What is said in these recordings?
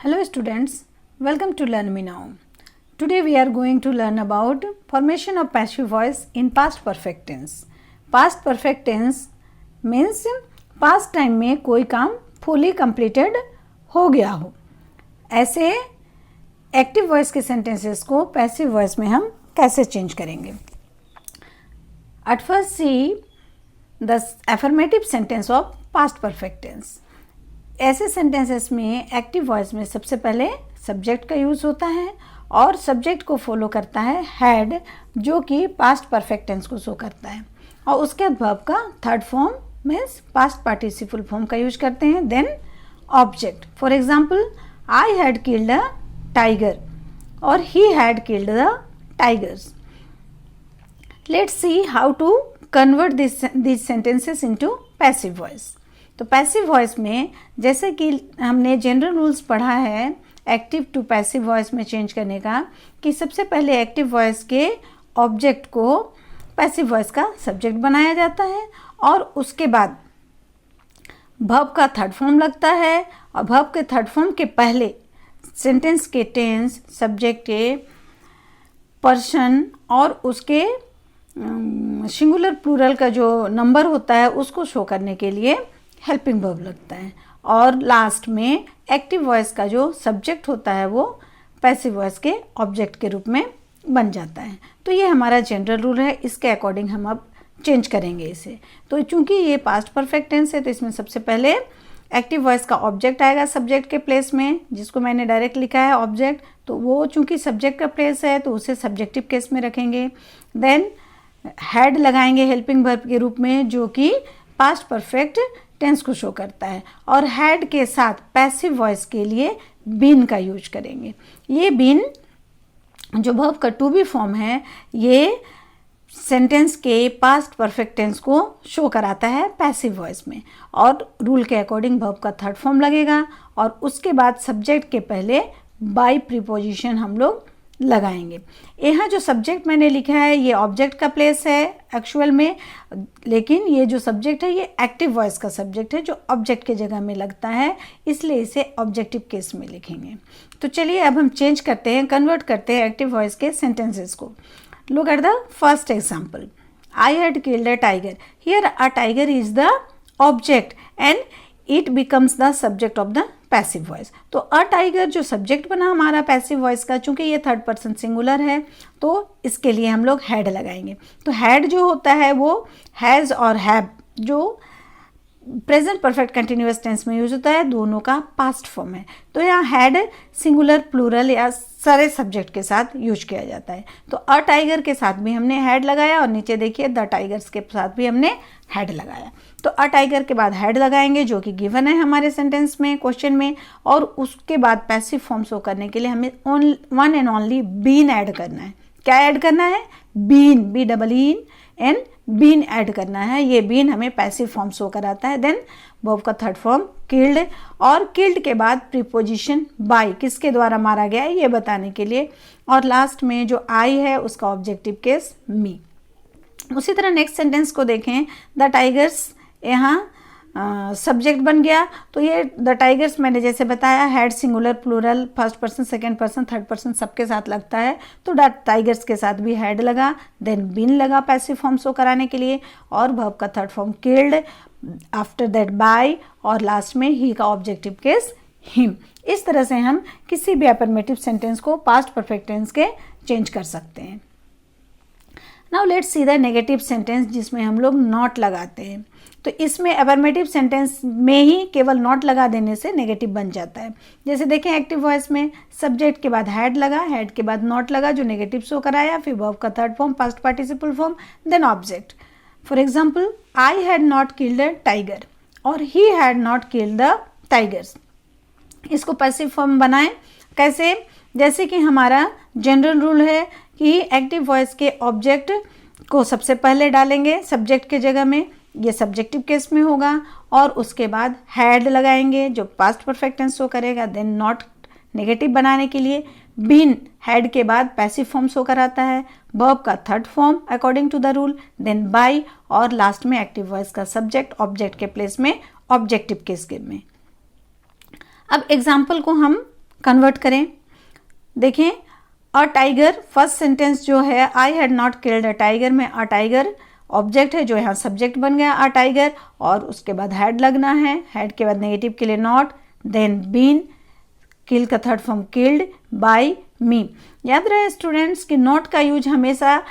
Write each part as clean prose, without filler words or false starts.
Hello students, welcome to Learn Me Now. Today we are going to learn about formation of passive voice in past perfect tense. Past perfect tense means past time में कोई काम fully completed हो गया हो. ऐसे active voice के sentences को passive voice में हम कैसे चेंज करेंगे. At first see the affirmative sentence of past perfect tense. ऐसे सेंटेंसेस में एक्टिव वॉइस में सबसे पहले सब्जेक्ट का यूज़ होता है और सब्जेक्ट को फॉलो करता है हैड, जो कि पास्ट परफेक्ट टेंस को शो करता है, और उसके बाद वर्ब का third form means past participle form का यूज करते हैं. Then object, for example I had killed a tiger और he had killed the tigers. Let's see how to convert this sentences into passive voice. तो passive voice में जैसे कि हमने general rules पढ़ा है एक्टिव टू पैसिव वॉइस में change करने का, कि सबसे पहले एक्टिव वॉइस के ऑब्जेक्ट को पैसिव वॉइस का सब्जेक्ट बनाया जाता है और उसके बाद वर्ब का थर्ड फॉर्म लगता है, और वर्ब के थर्ड फॉर्म के पहले सेंटेंस के टेंस, सब्जेक्ट के पर्सन और उसके सिंगुलर प्लूरल का जो नंबर होता है उसको शो करने के लिए हेल्पिंग वर्ब लगता है, और लास्ट में एक्टिव वॉइस का जो सब्जेक्ट होता है वो पैसिव वॉइस के ऑब्जेक्ट के रूप में बन जाता है. तो ये हमारा जनरल रूल है, इसके अकॉर्डिंग हम अब चेंज करेंगे इसे. तो चूंकि ये पास्ट परफेक्ट टेंस है तो इसमें सबसे पहले एक्टिव वॉइस का ऑब्जेक्ट आएगा सब्जेक्ट के प्लेस में, जिसको मैंने डायरेक्ट लिखा है ऑब्जेक्ट. तो वो चूंकि सब्जेक्ट का प्लेस है तो उसे सब्जेक्टिव केस में रखेंगे. देन हैड लगाएंगे हेल्पिंग वर्ब के रूप में, जो कि पास्ट परफेक्ट टेंस को शो करता है, और हैड के साथ पैसिव वॉइस के लिए बीन का यूज करेंगे. ये बीन जो वर्ब का टू बी फॉर्म है ये सेंटेंस के पास्ट परफेक्ट टेंस को शो कराता है पैसिव वॉइस में, और रूल के अकॉर्डिंग वर्ब का थर्ड फॉर्म लगेगा और उसके बाद सब्जेक्ट के पहले बाय प्रीपोजिशन हम लोग लगाएंगे. यहाँ जो सब्जेक्ट मैंने लिखा है ये ऑब्जेक्ट का प्लेस है एक्चुअल में, लेकिन ये जो सब्जेक्ट है ये एक्टिव वॉइस का सब्जेक्ट है जो ऑब्जेक्ट के जगह में लगता है, इसलिए इसे ऑब्जेक्टिव केस में लिखेंगे. तो चलिए अब हम चेंज करते हैं, कन्वर्ट करते हैं एक्टिव वॉइस के सेंटेंसेस को. Look at the first example. I had killed a tiger. Here a tiger is the object and it becomes the subject of the passive voice. तो अ टाइगर जो subject बना हमारा passive voice का, चूंकि ये third person singular है तो इसके लिए हम लोग हैड लगाएंगे. तो हैड जो होता है वो हैज़ और हैव जो प्रेजेंट परफेक्ट कंटिन्यूअस टेंस में यूज होता है दोनों का पास्ट फॉर्म है. तो यहाँ हैड सिंगुलर प्लूरल या सारे सब्जेक्ट के साथ यूज किया जाता है. तो अ टाइगर के साथ भी हमने हैड लगाया और नीचे देखिए द टाइगर्स के साथ भी हमने हैड लगाया. तो अ टाइगर के बाद हैड लगाएंगे जो कि गिवन है हमारे सेंटेंस में, क्वेश्चन में, और उसके बाद पैसिव फॉर्म शो करने के लिए हमें one and only been add करना है. क्या ऐड करना है? Been, B double N and been add करना है. ये बीन हमें पैसिव फॉर्म शो कराता है. देन वर्ब का थर्ड फॉर्म किल्ड, और किल्ड के बाद प्रीपोजिशन बाय किसके द्वारा मारा गया है ये बताने के लिए, और लास्ट में जो आई है उसका ऑब्जेक्टिव केस मी. उसी तरह नेक्स्ट सेंटेंस को देखें. द टाइगर्स यहाँ सब्जेक्ट बन गया. तो ये द टाइगर्स मैंने जैसे बताया had singular plural first person second person third person सबके साथ लगता है, तो द टाइगर्स के साथ भी हैड लगा. देन बीन लगा पैसिव फॉर्म शो कराने के लिए, और वर्ब का third form killed, after that bye, और लास्ट में ही का ऑब्जेक्टिव केस हिम. इस तरह से हम किसी भी अफर्मेटिव सेंटेंस को पास्ट परफेक्ट टेंस के चेंज कर सकते हैं. Now let's see the negative sentence जिसमें हम लोग नॉट लगाते हैं. तो इसमें अफर्मेटिव सेंटेंस में ही केवल नॉट लगा देने से नेगेटिव बन जाता है. जैसे देखें एक्टिव वॉइस में सब्जेक्ट के बाद हैड लगा, हैड के बाद नॉट लगा जो नेगेटिव शो कराया, फिर वर्ब का third form past participle form, then object. For example I had not killed a tiger और he had not killed the tigers. इसको पैसिव फॉर्म बनाएं कैसे? जैसे कि हमारा जनरल रूल है कि एक्टिव वॉइस के ऑब्जेक्ट को सबसे पहले डालेंगे सब्जेक्ट के जगह में, ये सब्जेक्टिव केस में होगा, और उसके बाद हैड लगाएंगे जो पास्ट परफेक्ट टेंस शो करेगा. देन नॉट नेगेटिव बनाने के लिए बीन हैड के बाद पैसिव फॉर्म शो कराता है, वर्ब का third form according to the rule, then by, और लास्ट में एक्टिव वॉइस का सब्जेक्ट ऑब्जेक्ट के प्लेस में ऑब्जेक्टिव केस में. अब एग्जाम्पल को हम कन्वर्ट करें। देखें, अ टाइगर, फर्स्ट सेंटेंस जो है आई had not killed a tiger में अ टाइगर ऑब्जेक्ट है जो यहाँ सब्जेक्ट बन गया अ टाइगर, और उसके बाद हैड लगना है, हैड के बाद नेगेटिव के लिए नॉट, देन बीन, किल का थर्ड फॉर्म किल्ड बाय मी। याद रहे स्टूडेंट्स कि नॉट का यूज हमेशा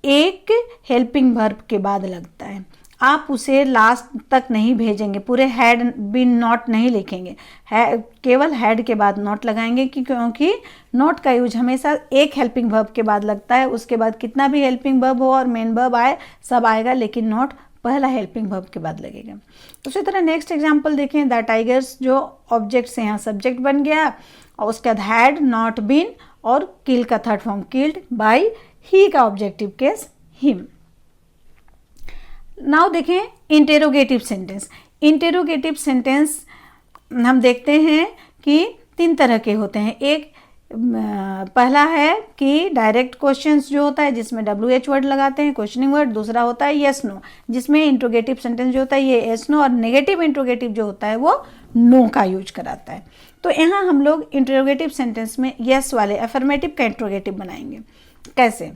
एक हेल्पिंग वर्ब के बाद लगता है, आप उसे लास्ट तक नहीं भेजेंगे, पूरे हैड बीन नॉट नहीं लिखेंगे, केवल हैड के बाद नॉट लगाएंगे क्योंकि नॉट का यूज हमेशा एक हेल्पिंग वर्ब के बाद लगता है, उसके बाद कितना भी हेल्पिंग वर्ब हो और मेन वर्ब आए सब आएगा, लेकिन नॉट पहला हेल्पिंग वर्ब के बाद लगेगा। उसी तरह नेक्स्ट एग्जांपल देखें, द टाइगर्स जो ऑब्जेक्ट से यहाँ सब्जेक्ट बन गया और उसके बाद हैड नॉट बीन और किल का third form killed by he का ऑब्जेक्टिव केस हिम। नाउ देखें इंटेरोगेटिव सेंटेंस। इंटेरोगेटिव सेंटेंस हम देखते हैं कि 3 तरह के होते हैं। एक पहला है कि डायरेक्ट क्वेश्चंस जो होता है जिसमें WH वर्ड लगाते हैं, क्वेश्चनिंग वर्ड। दूसरा होता है यस नो, जिसमें इंट्रोगेटिव सेंटेंस जो होता है ये यस नो, और नेगेटिव इंट्रोगेटिव जो होता है वो नो का यूज कराता है। तो यहाँ हम लोग इंट्रोगेटिव सेंटेंस में यस वाले अफर्मेटिव का इंट्रोगेटिव बनाएंगे। कैसे?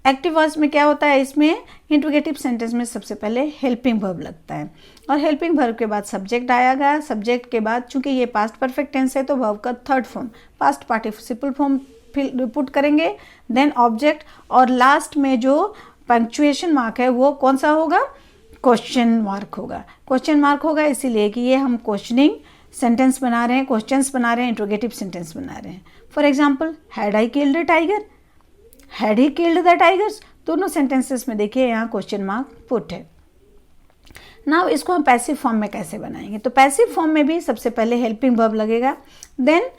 एक्टिव वॉइस में क्या होता है, इसमें इंट्रोगेटिव सेंटेंस में सबसे पहले हेल्पिंग वर्ब लगता है और हेल्पिंग वर्ब के बाद सब्जेक्ट आएगा। सब्जेक्ट के बाद चूंकि ये पास्ट परफेक्ट टेंस है तो वर्ब का third form past participle form put करेंगे, देन ऑब्जेक्ट, और लास्ट में जो पंक्चुएशन मार्क है वो कौन सा होगा, क्वेश्चन मार्क होगा। क्वेश्चन मार्क होगा इसीलिए कि ये हम क्वेश्चनिंग सेंटेंस बना रहे हैं, क्वेश्चंस बना रहे हैं, इंट्रोगेटिव सेंटेंस बना रहे हैं। For example, had I killed a tiger, had he killed the tigers, दोनों सेंटेंसेस में देखिए यहाँ क्वेश्चन मार्क पुट है। नाउ इसको हम पैसिव फॉर्म में कैसे बनाएंगे, तो पैसिव फॉर्म में भी सबसे पहले हेल्पिंग वर्ब लगेगा, देन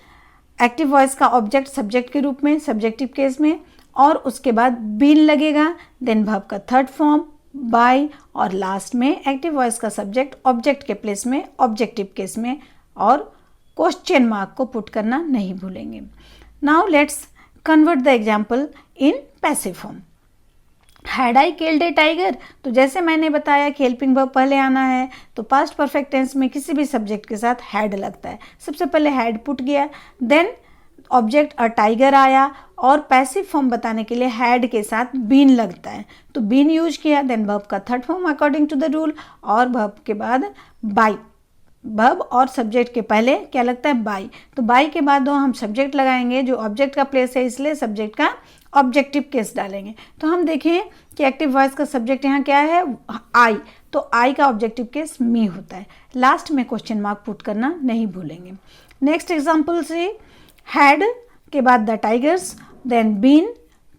एक्टिव वॉइस का ऑब्जेक्ट सब्जेक्ट के रूप में सब्जेक्टिव केस में, और उसके बाद बीन लगेगा, देन वर्ब का थर्ड फॉर्म बाय, और लास्ट में एक्टिव वॉइस का सब्जेक्ट ऑब्जेक्ट के प्लेस में ऑब्जेक्टिव केस में, और क्वेश्चन मार्क को पुट करना नहीं भूलेंगे। Now let's convert the example in passive form. Had I killed A tiger, तो जैसे मैंने बताया कि हेल्पिंग वर्ब पहले आना है तो पास्ट परफेक्ट टेंस में किसी भी सब्जेक्ट के साथ हैड लगता है। सबसे पहले हैड पुट गया, देन ऑब्जेक्ट अ टाइगर आया, और पैसिव फॉर्म बताने के लिए हैड के साथ बीन लगता है तो बीन यूज किया, देन वर्ब का third form according to the rule, और वर्ब के बाद बाय, वर्ब और सब्जेक्ट के पहले क्या लगता है, बाय, तो बाय के बाद हम सब्जेक्ट लगाएंगे जो ऑब्जेक्ट का प्लेस है, इसलिए सब्जेक्ट का ऑब्जेक्टिव केस डालेंगे। तो हम देखें कि एक्टिव वॉइस का सब्जेक्ट यहाँ क्या है, आई, तो आई का ऑब्जेक्टिव केस मी होता है। लास्ट में क्वेश्चन मार्क पुट करना नहीं भूलेंगे। नेक्स्ट एग्जाम्पल से, हैड के बाद the tigers, then been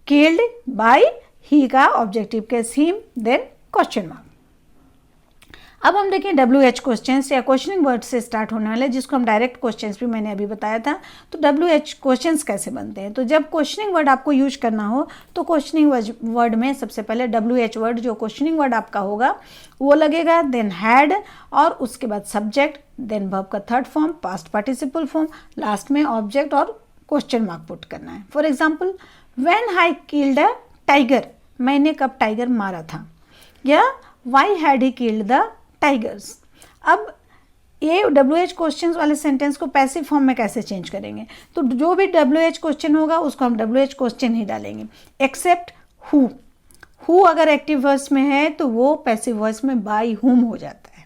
killed by he का objective case him, then question mark. अब हम देखें WH क्वेश्चंस या क्वेश्चनिंग वर्ड से स्टार्ट होने वाले, जिसको हम डायरेक्ट क्वेश्चंस भी मैंने अभी बताया था। तो WH क्वेश्चंस कैसे बनते हैं, तो जब क्वेश्चनिंग वर्ड आपको यूज करना हो तो क्वेश्चनिंग वर्ड में सबसे पहले WH वर्ड जो क्वेश्चनिंग वर्ड आपका होगा वो लगेगा, देन हैड, और उसके बाद सब्जेक्ट, देन वर्ब का third form past participle form, last में ऑब्जेक्ट और क्वेश्चन मार्क पुट करना है। For example, when I killed a tiger, मैंने कब टाइगर मारा था, या why had he killed the tigers. अब ये WH क्वेश्चंस वाले सेंटेंस को पैसिव फॉर्म में कैसे चेंज करेंगे, तो जो भी WH क्वेश्चन होगा उसको हम WH क्वेश्चन ही डालेंगे, एक्सेप्ट हु। हु अगर एक्टिव वॉइस में है तो वो पैसिव वॉइस में बाय हुम हो जाता है,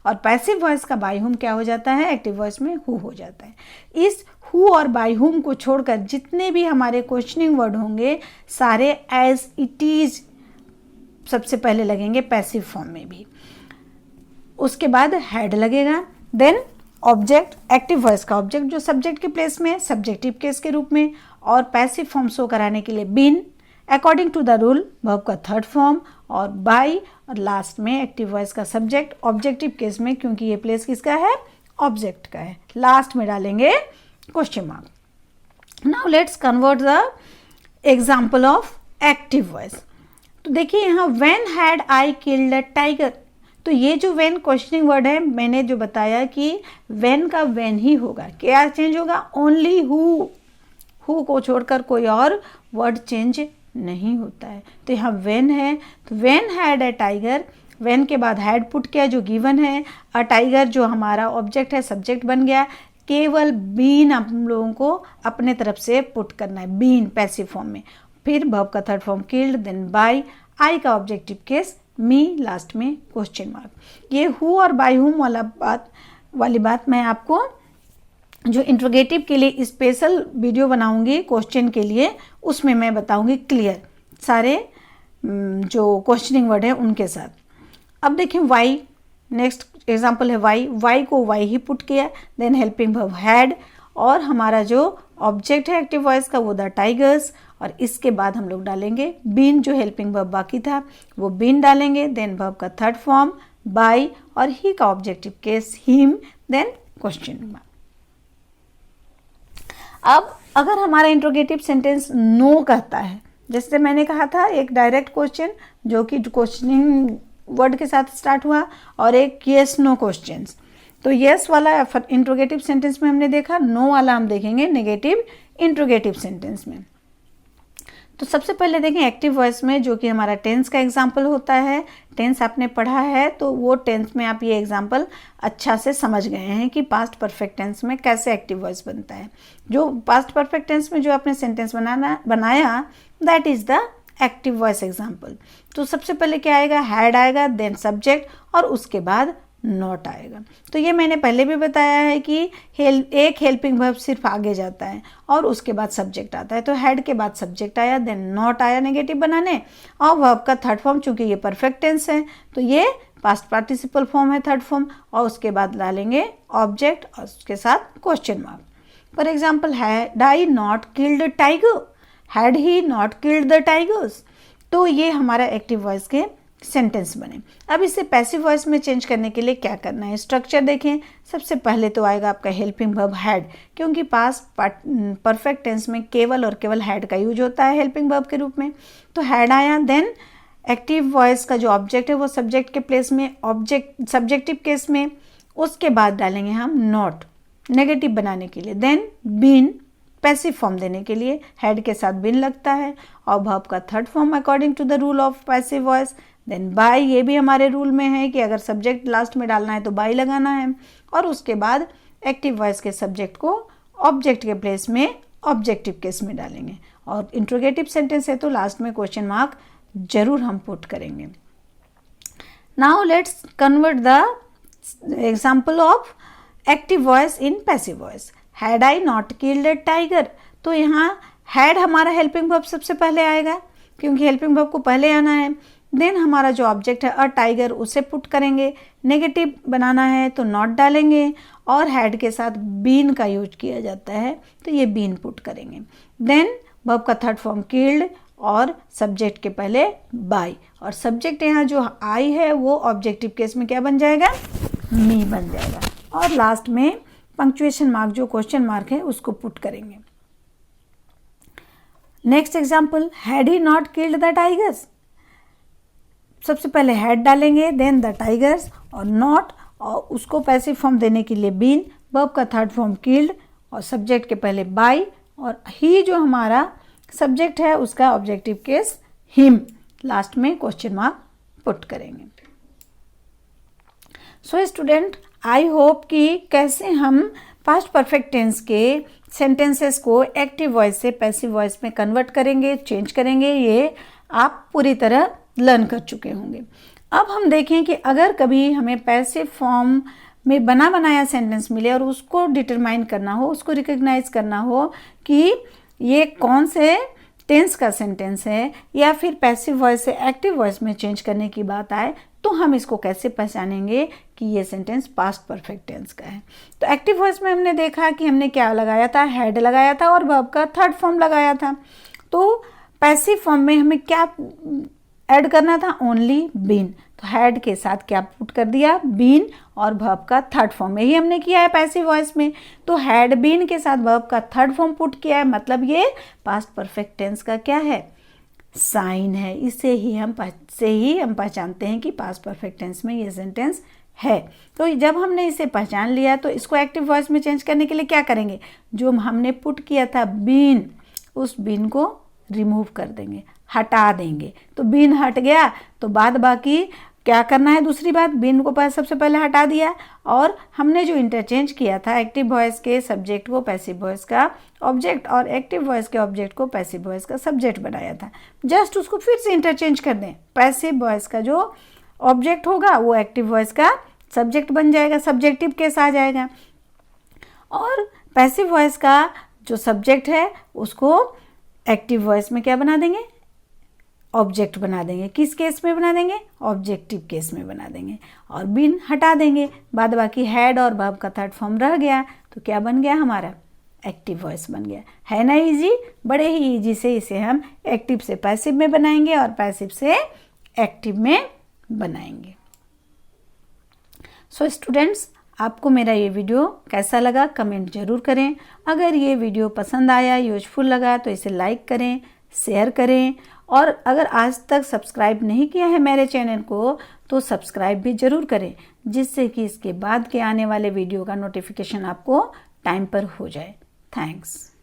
और पैसिव वॉइस का बाय हुम क्या हो जाता है, एक्टिव वॉइस में हु हो जाता है। इस हु और बाय हुम को छोड़कर जितने भी हमारे क्वेश्चनिंग वर्ड होंगे सारे एज इट इज सबसे पहले लगेंगे पैसिव फॉर्म में भी, उसके बाद हैड लगेगा, देन ऑब्जेक्ट, एक्टिव वॉइस का ऑब्जेक्ट जो सब्जेक्ट के प्लेस में सब्जेक्टिव केस के रूप में, और पैसिव फॉर्म शो कराने के लिए been, according to the rule verb का थर्ड फॉर्म, और बाय, और लास्ट में एक्टिव वॉइस का सब्जेक्ट ऑब्जेक्टिव केस में, क्योंकि ये प्लेस किसका है, ऑब्जेक्ट का है, लास्ट में डालेंगे question mark. Now let's convert the example of active voice. तो देखिए यहाँ when had I killed a tiger, तो ये जो व्हेन क्वेश्चनिंग वर्ड है मैंने जो बताया कि व्हेन का व्हेन ही होगा, क्या चेंज होगा, ओनली हु, हु को छोड़कर कोई और वर्ड चेंज नहीं होता है। तो यहाँ व्हेन है, तो when had a tiger, when के बाद हैड पुट किया जो गिवन है, अ टाइगर जो हमारा ऑब्जेक्ट है सब्जेक्ट बन गया, केवल बीन हम लोगों को अपने तरफ से पुट करना है, बीन पैसिव फॉर्म में, फिर वर्ब का third form killed, then by, I का ऑब्जेक्टिव केस, मी, लास्ट में क्वेश्चन मार्क। ये हु और बाय हुम वाली बात मैं आपको जो इंट्रोगेटिव के लिए स्पेशल वीडियो बनाऊंगी क्वेश्चन के लिए, उसमें मैं बताऊंगी क्लियर सारे जो क्वेश्चनिंग वर्ड है उनके साथ। अब देखें वाई, नेक्स्ट एग्जांपल है वाई, वाई को वाई ही पुट किया, देन हेल्पिंग वर्ब हैड, और हमारा जो ऑब्जेक्ट है एक्टिव वॉइस का वो द टाइगर्स, और इसके बाद हम लोग डालेंगे बीन, जो हेल्पिंग वर्ब बाकी था वो बीन डालेंगे, देन वर्ब का थर्ड फॉर्म बाय, और ही का objective case him, then question mark. अब अगर हमारा इंट्रोगेटिव सेंटेंस नो कहता है, जैसे मैंने कहा था एक डायरेक्ट क्वेश्चन जो कि क्वेश्चनिंग वर्ड के साथ स्टार्ट हुआ, और एक यस नो क्वेश्चंस, तो यस वाला इंट्रोगेटिव सेंटेंस में हमने देखा, नो वाला हम देखेंगे नेगेटिव इंट्रोगेटिव सेंटेंस में। तो सबसे पहले देखें एक्टिव वॉइस में, जो कि हमारा टेंस का एग्जाम्पल होता है, टेंस आपने पढ़ा है तो वो टेंस में आप ये एग्जाम्पल अच्छा से समझ गए हैं कि पास्ट परफेक्ट टेंस में कैसे एक्टिव वॉइस बनता है। जो पास्ट परफेक्ट टेंस में जो आपने सेंटेंस बनाया that is the active voice example. तो सबसे पहले क्या आएगा, हैड आएगा, देन सब्जेक्ट, और उसके बाद नॉट आएगा। तो ये मैंने पहले भी बताया है कि एक हेल्पिंग वर्ब सिर्फ आगे जाता है और उसके बाद सब्जेक्ट आता है, तो हैड के बाद सब्जेक्ट आया, देन नॉट आया नेगेटिव बनाने, और वर्ब का थर्ड फॉर्म, चूंकि ये परफेक्ट टेंस है तो ये पास्ट पार्टिसिपल फॉर्म है थर्ड फॉर्म, और उसके बाद डालेंगे ऑब्जेक्ट और उसके साथ question mark. For example, had I not killed tiger, had he not killed the tigers. तो ये हमारा एक्टिव वॉइस के सेंटेंस बने। अब इसे पैसिव वॉइस में चेंज करने के लिए क्या करना है, स्ट्रक्चर देखें। सबसे पहले तो आएगा आपका हेल्पिंग वर्ब हैड, क्योंकि पास्ट परफेक्ट टेंस में केवल और केवल हैड का यूज होता है हेल्पिंग वर्ब के रूप में, तो हैड आया, देन एक्टिव वॉइस का जो ऑब्जेक्ट है वो सब्जेक्ट के प्लेस में, ऑब्जेक्ट सब्जेक्टिव केस में, उसके बाद डालेंगे हम नॉट नेगेटिव बनाने के लिए, देन बीन पैसिव फॉर्म देने के लिए, हेड के साथ बिन लगता है, और वर्ब का third form according to the rule of passive voice, then by, ये भी हमारे रूल में है कि अगर सब्जेक्ट लास्ट में डालना है तो बाय लगाना है, और उसके बाद एक्टिव वॉइस के सब्जेक्ट को ऑब्जेक्ट के प्लेस में ऑब्जेक्टिव केस में डालेंगे, और इंट्रोगेटिव सेंटेंस है तो लास्ट में क्वेश्चन मार्क जरूर हम पुट करेंगे। Now let's convert the example of active voice in passive voice. Had I not killed a tiger, तो यहाँ हैड हमारा हेल्पिंग वर्ब सबसे पहले आएगा, क्योंकि हेल्पिंग वर्ब को पहले आना है, देन हमारा जो ऑब्जेक्ट है अ टाइगर उसे पुट करेंगे, नेगेटिव बनाना है तो नॉट डालेंगे, और हैड के साथ बीन का यूज किया जाता है तो ये बीन पुट करेंगे, देन वर्ब का थर्ड फॉर्म किल्ड, और सब्जेक्ट के पहले बाय, और सब्जेक्ट यहाँ जो आई है वो ऑब्जेक्टिव केस में क्या बन जाएगा, मी बन जाएगा, और लास्ट में पंक्चुएशन मार्क जो क्वेश्चन मार्क है उसको पुट करेंगे। Next example, had he not killed the tigers, सबसे पहले हैड डालेंगे, देन द टाइगर्स, और नॉट, और उसको पैसिव फॉर्म देने के लिए बीन, वर्ब का थर्ड फॉर्म किल्ड, और सब्जेक्ट के पहले बाय, और ही जो हमारा सब्जेक्ट है उसका ऑब्जेक्टिव केस हिम, लास्ट में क्वेश्चन मार्क पुट करेंगे। सो स्टूडेंट, आई होप कि कैसे हम पास्ट परफेक्ट टेंस के सेंटेंसेस को एक्टिव वॉइस से पैसिव वॉइस में कन्वर्ट करेंगे, चेंज करेंगे, ये आप पूरी तरह लर्न कर चुके होंगे। अब हम देखें कि अगर कभी हमें पैसिव फॉर्म में बना बनाया सेंटेंस मिले और उसको डिटरमाइन करना हो, उसको रिकग्नाइज करना हो कि ये कौन से टेंस का सेंटेंस है, या फिर पैसिव वॉइस से एक्टिव वॉइस में चेंज करने की बात आए, तो हम इसको कैसे पहचानेंगे कि ये सेंटेंस पास्ट परफेक्ट टेंस का है। तो एक्टिव वॉइस में हमने देखा कि हमने क्या लगाया था, हैड लगाया था और वर्ब का थर्ड फॉर्म लगाया था। तो पैसिव फॉर्म में हमें क्या ऐड करना था, ओनली बीन, तो हैड के साथ क्या पुट कर दिया, बीन, और वर्ब का थर्ड फॉर्म, यही हमने किया है पैसिव वॉइस में। तो हैड बीन के साथ वर्ब का थर्ड फॉर्म पुट किया है, मतलब ये पास्ट परफेक्ट टेंस का क्या है, साइन है। इससे ही हम पहचानते हैं कि पास्ट परफेक्ट टेंस में ये सेंटेंस है। तो जब हमने इसे पहचान लिया तो इसको एक्टिव वॉइस में चेंज करने के लिए क्या करेंगे, जो हमने पुट किया था बीन, उस बीन को रिमूव कर देंगे, हटा देंगे। तो बीन हट गया तो बाद बाकी क्या करना है, दूसरी बात, बीन को सबसे पहले हटा दिया और हमने जो इंटरचेंज किया था एक्टिव वॉइस के सब्जेक्ट को पैसिव वॉइस का ऑब्जेक्ट और एक्टिव वॉइस के ऑब्जेक्ट को पैसिव वॉइस का सब्जेक्ट बनाया था। जस्ट उसको फिर से इंटरचेंज कर दें, पैसिव वॉइस का जो ऑब्जेक्ट होगा वो एक्टिव वॉइस का सब्जेक्ट बन जाएगा, सब्जेक्टिव केस आ जाएगा, और पैसिव वॉइस का जो सब्जेक्ट है उसको एक्टिव वॉइस में क्या बना देंगे, ऑब्जेक्ट बना देंगे। किस केस में बना देंगे, ऑब्जेक्टिव केस में बना देंगे, और बीन हटा देंगे, बाद बाकी हैड और वर्ब का थर्ड फॉर्म रह गया, तो क्या बन गया हमारा, एक्टिव वॉइस बन गया। है ना इजी, बड़े ही इजी से इसे हम एक्टिव से पैसिव में बनाएंगे और पैसिव से एक्टिव में बनाएंगे। सो स्टूडेंट्स, आपको मेरा ये वीडियो कैसा लगा कमेंट जरूर करें। अगर ये वीडियो पसंद आया, यूजफुल लगा तो इसे लाइक करें, शेयर करें, और अगर आज तक सब्सक्राइब नहीं किया है मेरे चैनल को तो सब्सक्राइब भी ज़रूर करें, जिससे कि इसके बाद के आने वाले वीडियो का नोटिफिकेशन आपको टाइम पर हो जाए। थैंक्स।